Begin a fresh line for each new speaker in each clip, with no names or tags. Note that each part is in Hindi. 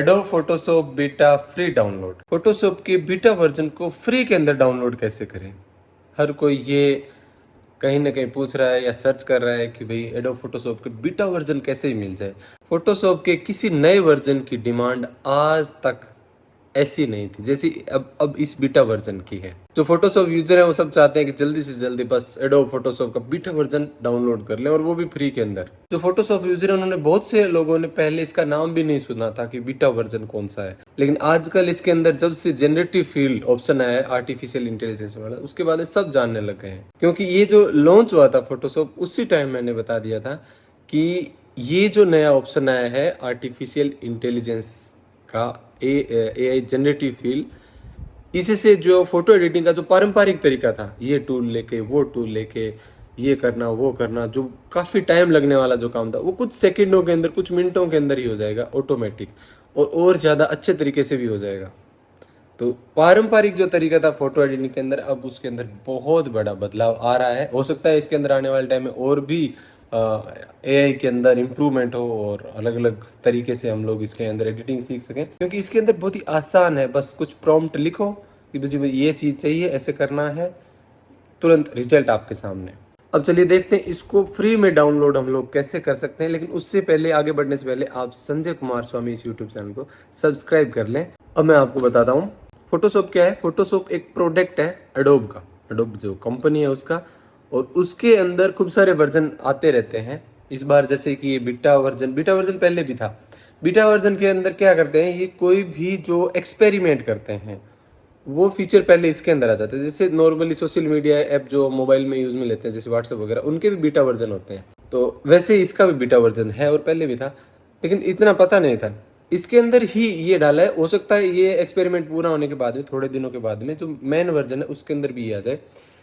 Adobe Photoshop beta free download. Photoshop के बीटा वर्जन को फ्री के अंदर डाउनलोड कैसे करें? हर कोई ये कहीं ना कहीं पूछ रहा है या सर्च कर रहा है कि भाई एडोब फोटोशॉप के बीटा वर्जन कैसे मिल जाए। फोटोशॉप के किसी नए वर्जन की डिमांड आज तक ऐसी नहीं थी जैसी अब इस बीटा वर्जन की है। जो फोटोशॉप यूजर है वो सब चाहते हैं कि जल्दी से जल्दी बस एडोब फोटोशॉप का बीटा वर्जन डाउनलोड कर लें और वो भी फ्री के अंदर। जो फोटोशॉप यूजर है उन्होंने बहुत से लोगों ने पहले इसका नाम भी नहीं सुना था कि बीटा वर्जन कौन सा है, लेकिन आजकल इसके अंदर जब से जनरेटिव फील्ड ऑप्शन आया है आर्टिफिशियल इंटेलिजेंस वाला, उसके बाद सब जानने लग गए हैं। क्योंकि ये जो लॉन्च हुआ था फोटोशॉप उसी टाइम मैंने बता दिया था कि ये जो नया ऑप्शन आया है आर्टिफिशियल इंटेलिजेंस का AI जनरेटिव फील, इससे जो फोटो एडिटिंग का जो पारंपरिक तरीका था, ये टूल लेके वो टूल लेके ये करना वो करना, जो काफ़ी टाइम लगने वाला जो काम था वो कुछ सेकंडों के अंदर कुछ मिनटों के अंदर ही हो जाएगा ऑटोमेटिक, और ज़्यादा अच्छे तरीके से भी हो जाएगा। तो पारंपरिक जो तरीका था फोटो एडिटिंग के अंदर, अब उसके अंदर बहुत बड़ा बदलाव आ रहा है। हो सकता है इसके अंदर आने वाले टाइम में और भी AI के अंदर इम्प्रूवमेंट हो और अलग अलग तरीके से हम लोग इसके अंदर एडिटिंग सीख सकें, क्योंकि इसके अंदर बहुत ही आसान है। बस कुछ प्रॉम्प्ट लिखो कि मुझे ये चीज़ चाहिए, ऐसे करना है, तुरंत रिजल्ट आपके सामने। अब चलिए देखते हैं इसको फ्री में डाउनलोड हम लोग कैसे कर सकते हैं। लेकिन उससे पहले, आगे बढ़ने से पहले, आप संजय कुमार स्वामी इस यूट्यूब चैनल को सब्सक्राइब कर लें। अब मैं आपको बताता हूँ फोटोशॉप क्या है। फोटोशॉप एक प्रोडक्ट है एडोब का, एडोब जो कंपनी है उसका, और उसके अंदर खूब सारे वर्जन आते रहते हैं। इस बार जैसे कि ये बीटा वर्जन पहले भी था। बीटा वर्जन के अंदर क्या करते हैं, ये कोई भी जो एक्सपेरिमेंट करते हैं वो फीचर पहले इसके अंदर आ जाते हैं। जैसे नॉर्मली सोशल मीडिया ऐप जो मोबाइल में यूज में लेते हैं, जैसे व्हाट्सएप वगैरह, उनके भी बीटा वर्जन होते हैं। तो वैसे इसका भी बीटा वर्जन है और पहले भी था, लेकिन इतना पता नहीं था। इसके अंदर ही ये डाला है। हो सकता है ये एक्सपेरिमेंट पूरा होने के बाद में, थोड़े दिनों के बाद में, जो मेन वर्जन है उसके अंदर भी ये आ जाए।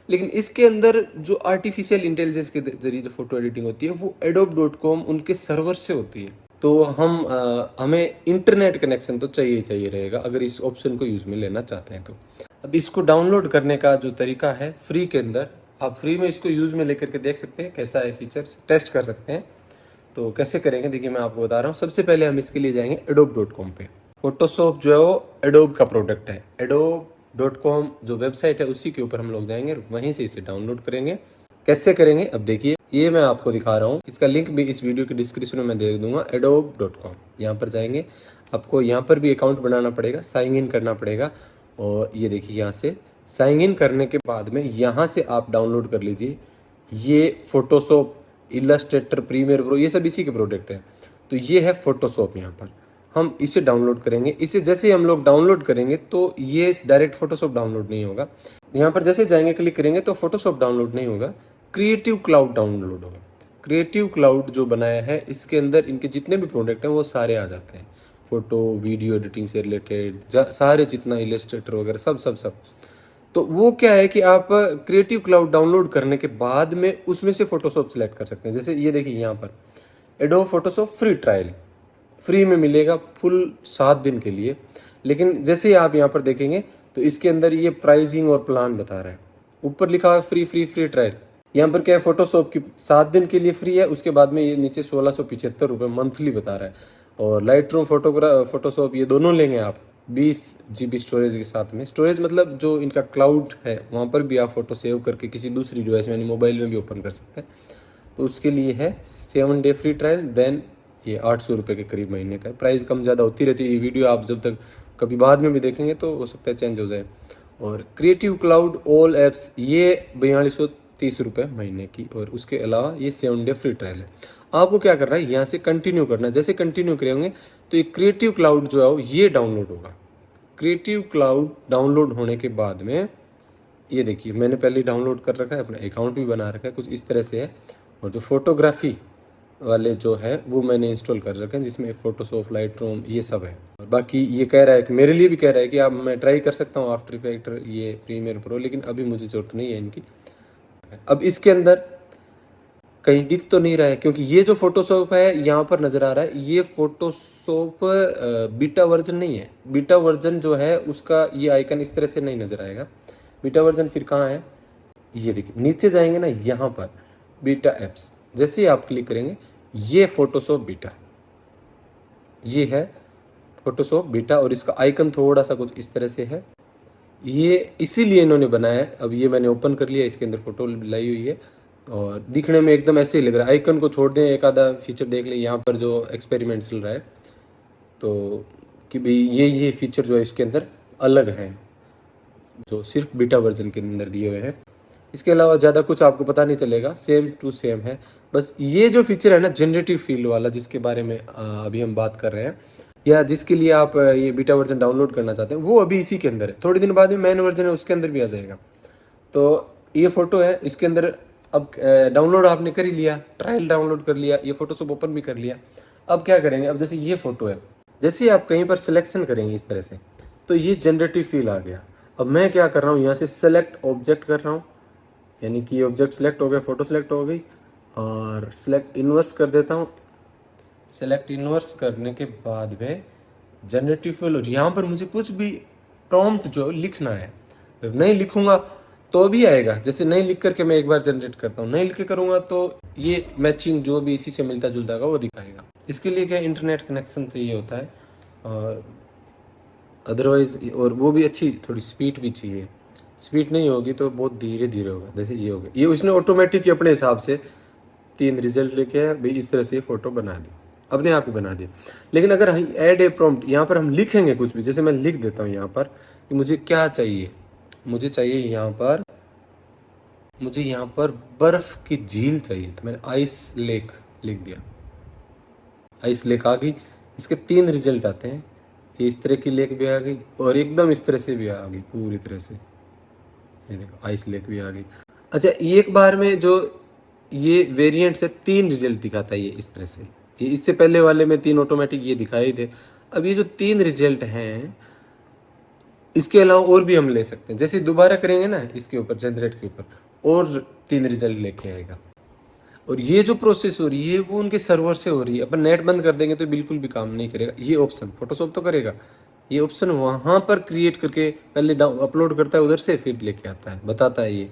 लेकिन इसके अंदर जो आर्टिफिशियल इंटेलिजेंस के जरिए जो फोटो एडिटिंग होती है वो adobe.com उनके सर्वर से होती है। तो हमें इंटरनेट कनेक्शन तो चाहिए ही चाहिए रहेगा अगर इस ऑप्शन को यूज़ में लेना चाहते हैं तो। अब इसको डाउनलोड करने का जो तरीका है फ्री के अंदर, आप फ्री में इसको यूज़ में लेकर के देख सकते हैं कैसा है, फीचर्स टेस्ट कर सकते हैं। तो कैसे करेंगे देखिए, मैं आपको बता रहा हूँ। सबसे पहले हम इसके लिए जाएंगे adobe.com पे। फोटोशॉप जो है वो एडोब का प्रोडक्ट है। adobe.com जो वेबसाइट है उसी के ऊपर हम लोग जाएंगे, वहीं से इसे डाउनलोड करेंगे। कैसे करेंगे अब देखिए, ये मैं आपको दिखा रहा हूँ। इसका लिंक भी इस वीडियो के डिस्क्रिप्शन में मैं दे दूंगा। adobe.com यहाँ पर जाएंगे, आपको यहाँ पर भी अकाउंट बनाना पड़ेगा, साइन इन करना पड़ेगा। और ये देखिए, यहाँ से साइन इन करने के बाद में यहाँ से आप डाउनलोड कर लीजिए ये फोटोशॉप, इलस्ट्रेटर, प्रीमियर प्रो, ये सब इसी के प्रोडक्ट हैं। तो ये है फोटोशॉप। यहाँ पर हम इसे डाउनलोड करेंगे। इसे जैसे ही हम लोग डाउनलोड करेंगे तो ये डायरेक्ट फोटोशॉप डाउनलोड नहीं होगा। यहाँ पर जैसे जाएंगे, क्लिक करेंगे तो फोटोशॉप डाउनलोड नहीं होगा, क्रिएटिव क्लाउड डाउनलोड होगा। क्रिएटिव क्लाउड जो बनाया है इसके अंदर इनके जितने भी प्रोडक्ट हैं वो सारे आ जाते हैं। फोटो वीडियो एडिटिंग से रिलेटेड सारे, जितना इलस्ट्रेटर वगैरह, सब सब सब। तो वो क्या है कि आप क्रिएटिव क्लाउड डाउनलोड करने के बाद में उसमें से फोटोशॉप सिलेक्ट कर सकते हैं। जैसे ये देखिए, यहाँ पर adobe Photoshop free trial free में मिलेगा फुल 7 दिन के लिए। लेकिन जैसे ही आप यहाँ पर देखेंगे तो इसके अंदर ये प्राइसिंग और प्लान बता रहा है। ऊपर लिखा हुआ है फ्री फ्री फ्री ट्रायल। यहाँ पर क्या है, फोटोशॉप की 7 दिन के लिए फ्री है, उसके बाद में ये नीचे 1675 रुपये मंथली बता रहा है। और लाइट रूम फोटोशॉप ये दोनों लेंगे आप 20 GB स्टोरेज के साथ में। स्टोरेज मतलब जो इनका क्लाउड है वहाँ पर भी आप फोटो सेव करके किसी दूसरी डिवाइस में यानी मोबाइल में भी ओपन कर सकते हैं। तो उसके लिए है 7 डे फ्री ट्रायल, देन ये 800 रुपये के करीब महीने का है। प्राइस कम ज़्यादा होती रहती है। ये वीडियो आप जब तक कभी बाद में भी देखेंगे तो हो सकता है चेंज हो जाए। और क्रिएटिव क्लाउड ऑल एप्स ये 4230 रुपये महीने की, और उसके अलावा ये 7 डे फ्री ट्रायल है। आपको क्या करना है, यहाँ से कंटिन्यू करना है। जैसे कंटिन्यू करेंगे तो ये क्रिएटिव क्लाउड जो है ये डाउनलोड होगा। क्रिएटिव क्लाउड डाउनलोड होने के बाद में ये देखिए, मैंने पहले डाउनलोड कर रखा है, अपना अकाउंट भी बना रखा है, कुछ इस तरह से है। और जो फोटोग्राफी वाले जो है वो मैंने इंस्टॉल कर रखे हैं, जिसमें फोटोशॉप, लाइट रूम, ये सब है। और बाकी ये कह रहा है कि मेरे लिए भी कह रहा है कि आप, मैं ट्राई कर सकता हूँ आफ्टर इफेक्ट, ये प्रीमियर प्रो, लेकिन अभी मुझे जरूरत नहीं है इनकी। अब इसके अंदर कहीं दिख तो नहीं रहा है, क्योंकि ये जो फोटोशॉप है यहाँ पर नज़र आ रहा है, ये फोटोशॉप बीटा वर्जन नहीं है। बीटा वर्जन जो है उसका ये आइकन इस तरह से नहीं नज़र आएगा। बीटा वर्जन फिर कहाँ है, ये देखिए नीचे जाएंगे ना, यहाँ पर बीटा एप्स, जैसे ही आप क्लिक करेंगे ये फोटोशॉप बीटा, ये है फोटोशॉप बीटा, और इसका आइकन थोड़ा सा कुछ इस तरह से है। ये इसीलिए इन्होंने बनाया है। अब ये मैंने ओपन कर लिया, इसके अंदर फोटो लाई हुई है और दिखने में एकदम ऐसे ही लग रहा है। आइकन को छोड़ दें, एक आधा फीचर देख लें यहाँ पर जो एक्सपेरिमेंट चल रहा है, तो कि भाई ये फीचर जो है इसके अंदर अलग है, जो सिर्फ बीटा वर्जन के अंदर दिए हुए हैं। इसके अलावा ज़्यादा कुछ आपको पता नहीं चलेगा, सेम टू सेम है। बस ये जो फीचर है ना जनरेटिव फील वाला, जिसके बारे में अभी हम बात कर रहे हैं, या जिसके लिए आप ये बीटा वर्जन डाउनलोड करना चाहते हैं, वो अभी इसी के अंदर है। थोड़े दिन बाद में मेन वर्जन है, उसके अंदर भी आ जाएगा। तो ये फ़ोटो है, इसके अंदर अब डाउनलोड आपने कर ही लिया, ट्रायल डाउनलोड कर लिया, ये फोटोशॉप ओपन भी कर लिया। अब क्या करेंगे, अब जैसे ये फ़ोटो है, जैसे ही आप कहीं पर सिलेक्शन करेंगे इस तरह से, तो ये जनरेटिव फील आ गया। अब मैं क्या कर रहा हूँ, यहाँ से सेलेक्ट ऑब्जेक्ट कर रहा हूँ, यानी कि ऑब्जेक्ट सेलेक्ट हो गया, फोटो सेलेक्ट हो गई, और सेलेक्ट इन्वर्स कर देता हूँ। सेलेक्ट इन्वर्स करने के बाद में जनरेटिव फील, और यहाँ पर मुझे कुछ भी प्रॉम्प्ट जो लिखना है, नहीं लिखूंगा तो भी आएगा। जैसे नहीं लिख करके मैं एक बार जनरेट करता हूँ, नहीं लिख के करूँगा तो ये मैचिंग जो भी इसी से मिलता जुलता होगा वो दिखाएगा। इसके लिए क्या इंटरनेट कनेक्शन चाहिए होता है, और अदरवाइज, और वो भी अच्छी थोड़ी स्पीड भी चाहिए। स्पीड नहीं होगी तो बहुत धीरे धीरे होगा। जैसे ये हो गया, ये उसने ऑटोमेटिक अपने हिसाब से 3 रिजल्ट लेके आया भाई, इस तरह से फोटो बना दी, अपने आप ही बना दी। लेकिन अगर हम ऐड ए प्रॉम्प्ट, यहाँ पर हम लिखेंगे कुछ भी, जैसे मैं लिख देता हूँ यहाँ पर कि मुझे क्या चाहिए, मुझे चाहिए यहाँ पर, मुझे यहाँ पर बर्फ की झील चाहिए, तो मैंने आइस लेक लिख दिया। आइस लेक आ गई। इसके 3 रिजल्ट आते हैं, ये इस तरह की लेक भी आ गई, और एकदम इस तरह से भी आ गई पूरी तरह से, ये देखो आइस लेक भी आ गई। अच्छा, एक बार में जो ये वेरिएंट से 3 रिजल्ट दिखाता है ये इस तरह से, ये इससे पहले वाले में 3 ऑटोमेटिक ये दिखाई थे। अब ये जो 3 रिजल्ट हैं, इसके अलावा और भी हम ले सकते हैं। जैसे दोबारा करेंगे ना इसके ऊपर, जनरेट के ऊपर, और 3 रिजल्ट लेके आएगा। और ये जो प्रोसेस हो रही है वो उनके सर्वर से हो रही है। अपन नेट बंद कर देंगे तो बिल्कुल भी काम नहीं करेगा। ये ऑप्शन फोटोशॉप तो करेगा, ये ऑप्शन वहां पर क्रिएट करके पहले अपलोड करता है उधर से, फिर लेके आता है, बताता है ये,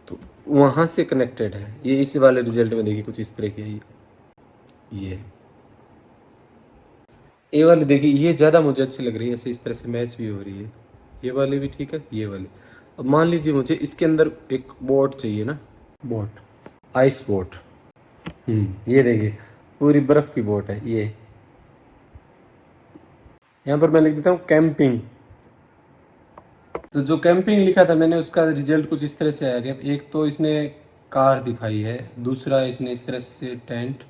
तो वहां से कनेक्टेड है। ये इस वाले रिजल्ट में देखिए कुछ इस तरह की ये वाली देखिए, ये ज़्यादा मुझे अच्छी लग रही है, ऐसे इस तरह से मैच भी हो रही है। ये वाली भी ठीक है, ये वाली। अब मान लीजिए मुझे इसके अंदर एक बोट चाहिए ना, बोट, आइस बोट। ये देखिए पूरी बर्फ की बोट है ये। यहाँ पर मैं लिख देता हूँ कैंपिंग। तो जो कैंपिंग लिखा था मैंने, उसका रिजल्ट कुछ इस तरह से आया गया। एक तो इसने कार दिखाई है, दूसरा इसने इस तरह से टेंट,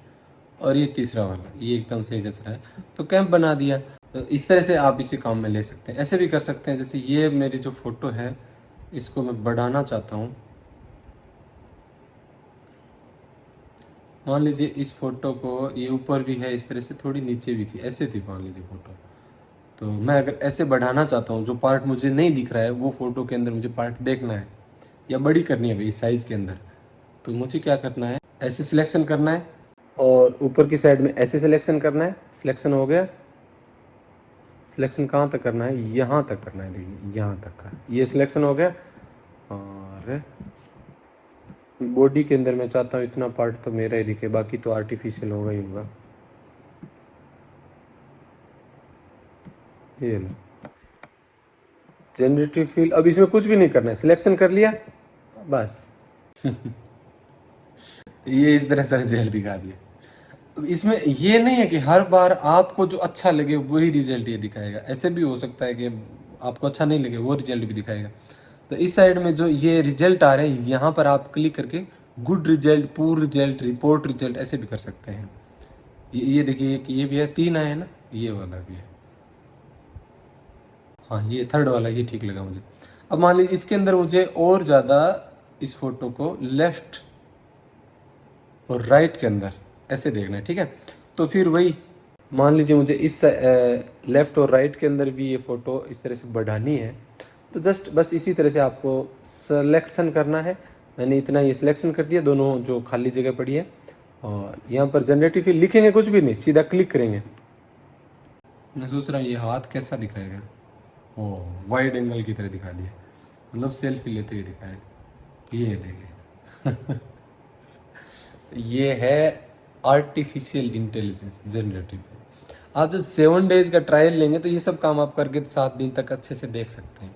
और ये तीसरा वाला ये एकदम सही जच रहा है, तो कैंप बना दिया। तो इस तरह से आप इसे काम में ले सकते हैं। ऐसे भी कर सकते हैं, जैसे ये मेरी जो फोटो है इसको मैं बढ़ाना चाहता हूँ। मान लीजिए इस फोटो को, ये ऊपर भी है इस तरह से, थोड़ी नीचे भी थी, ऐसे थी मान लीजिए फोटो। तो मैं अगर ऐसे बढ़ाना चाहता हूँ, जो पार्ट मुझे नहीं दिख रहा है वो फोटो के अंदर मुझे पार्ट देखना है, या बड़ी करनी है भाई साइज के अंदर, तो मुझे क्या करना है, ऐसे सिलेक्शन करना है, और ऊपर की साइड में ऐसे सिलेक्शन करना है। सिलेक्शन हो गया। सिलेक्शन कहाँ तक करना है, यहाँ तक करना है, देखिए यहाँ तक का ये सिलेक्शन हो गया। और बॉडी के अंदर मैं चाहता हूँ इतना पार्ट तो मेरा ही दिखे, बाकी तो आर्टिफिशियल होगा ही होगा। ये लो जनरेटिव फील। अब इसमें कुछ भी नहीं करना है, सिलेक्शन कर लिया बस। ये इस तरह से रिजल्ट दिखा दिया। अब इसमें ये नहीं है कि हर बार आपको जो अच्छा लगे वही रिजल्ट ये दिखाएगा। ऐसे भी हो सकता है कि आपको अच्छा नहीं लगे वो रिजल्ट भी दिखाएगा। तो इस साइड में जो ये रिजल्ट आ रहे हैं, यहाँ पर आप क्लिक करके good result, poor result, report result ऐसे भी कर सकते हैं। ये देखिए कि ये भी है, 3 आए ना, ये वाला भी है। हाँ, ये थर्ड वाला ये ठीक लगा मुझे। अब मान लीजिए इसके अंदर मुझे और ज़्यादा इस फोटो को लेफ्ट और राइट के अंदर ऐसे देखना है, ठीक है। तो फिर वही मान लीजिए मुझे इस लेफ्ट और राइट के अंदर भी ये फ़ोटो इस तरह से बढ़ानी है, तो जस्ट बस इसी तरह से आपको सिलेक्शन करना है। मैंने इतना ये सिलेक्शन कर दिया, दोनों जो खाली जगह पड़ी है, और यहाँ पर जनरेटिव फील लिखेंगे कुछ भी नहीं, सीधा क्लिक करेंगे। मैं सोच रहा हूँ ये हाथ कैसा दिखाएगा, ओ वाइड एंगल की तरह दिखा दिया, मतलब सेल्फी लेते हुए दिखाया। ये देखिए। ये है आर्टिफिशियल इंटेलिजेंस जनरेटिव। आप जब 7 डेज का ट्रायल लेंगे तो ये सब काम आप करके 7 दिन तक अच्छे से देख सकते हैं।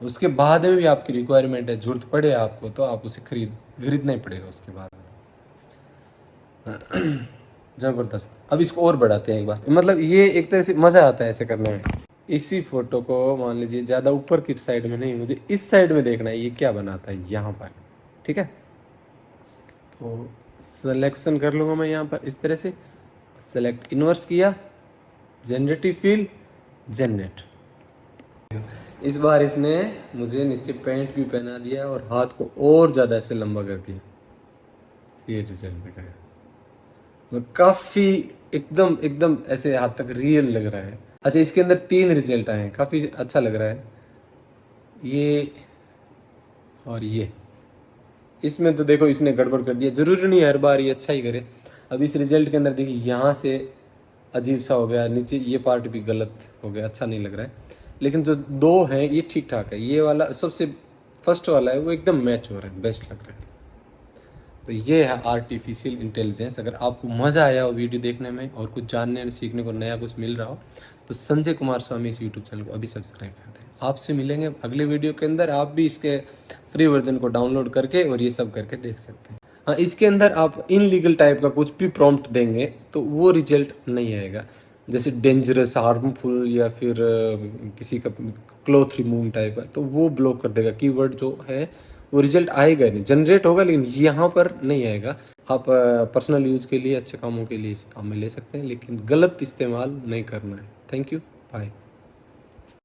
उसके बाद में भी आपकी रिक्वायरमेंट है, जरूरत पड़े आपको तो आप उसे खरीदना ही पड़ेगा उसके बाद में। जबरदस्त। अब इसको और बढ़ाते हैं एक बार, मतलब ये एक तरह से मजा आता है ऐसे करने में। इसी फोटो को मान लीजिए ज्यादा ऊपर की साइड में नहीं, मुझे इस साइड में देखना है ये क्या बनाता है यहाँ पर, ठीक है। तो सिलेक्शन कर लूंगा मैं यहाँ पर इस तरह से, सेलेक्ट इनवर्स किया, जनरेटिव फील, जनरेट। इस बार इसने मुझे नीचे पैंट भी पहना दिया और हाथ को और ज्यादा ऐसे लंबा कर दिया। ये रिजल्ट दिखाया, काफी एकदम एकदम ऐसे हाथ तक रियल लग रहा है। अच्छा, इसके अंदर 3 रिजल्ट आए हैं, काफी अच्छा लग रहा है ये और ये। इसमें तो देखो इसने गड़बड़ कर दिया, जरूरी नहीं हर बार ये अच्छा ही करे। अब इस रिजल्ट के अंदर देखिए यहाँ से अजीब सा हो गया, नीचे ये पार्ट भी गलत हो गया, अच्छा नहीं लग रहा है। लेकिन जो 2 हैं ये ठीक ठाक है, ये वाला सबसे फर्स्ट वाला है वो एकदम मैच हो रहा है, बेस्ट लग रहा है। तो ये है आर्टिफिशियल इंटेलिजेंस। अगर आपको मज़ा आया हो वीडियो देखने में और कुछ जानने सीखने को नया कुछ मिल रहा हो तो संजय कुमार स्वामी इस यूट्यूब चैनल को अभी सब्सक्राइब कर दें। आपसे मिलेंगे अगले वीडियो के अंदर, आप भी इसके फ्री वर्जन को डाउनलोड करके और ये सब करके देख सकते हैं। हाँ, इसके अंदर आप इनलीगल टाइप का कुछ भी प्रॉम्प्ट देंगे तो वो रिजल्ट नहीं आएगा, जैसे डेंजरस, हार्मफुल या फिर किसी का क्लॉथ रिमूव टाइप का, तो वो ब्लॉक कर देगा। कीवर्ड जो है वो रिजल्ट आएगा नहीं, जनरेट होगा लेकिन यहाँ पर नहीं आएगा। आप पर्सनल यूज के लिए, अच्छे कामों के लिए इस काम में ले सकते हैं, लेकिन गलत इस्तेमाल नहीं करना है। Thank you, bye.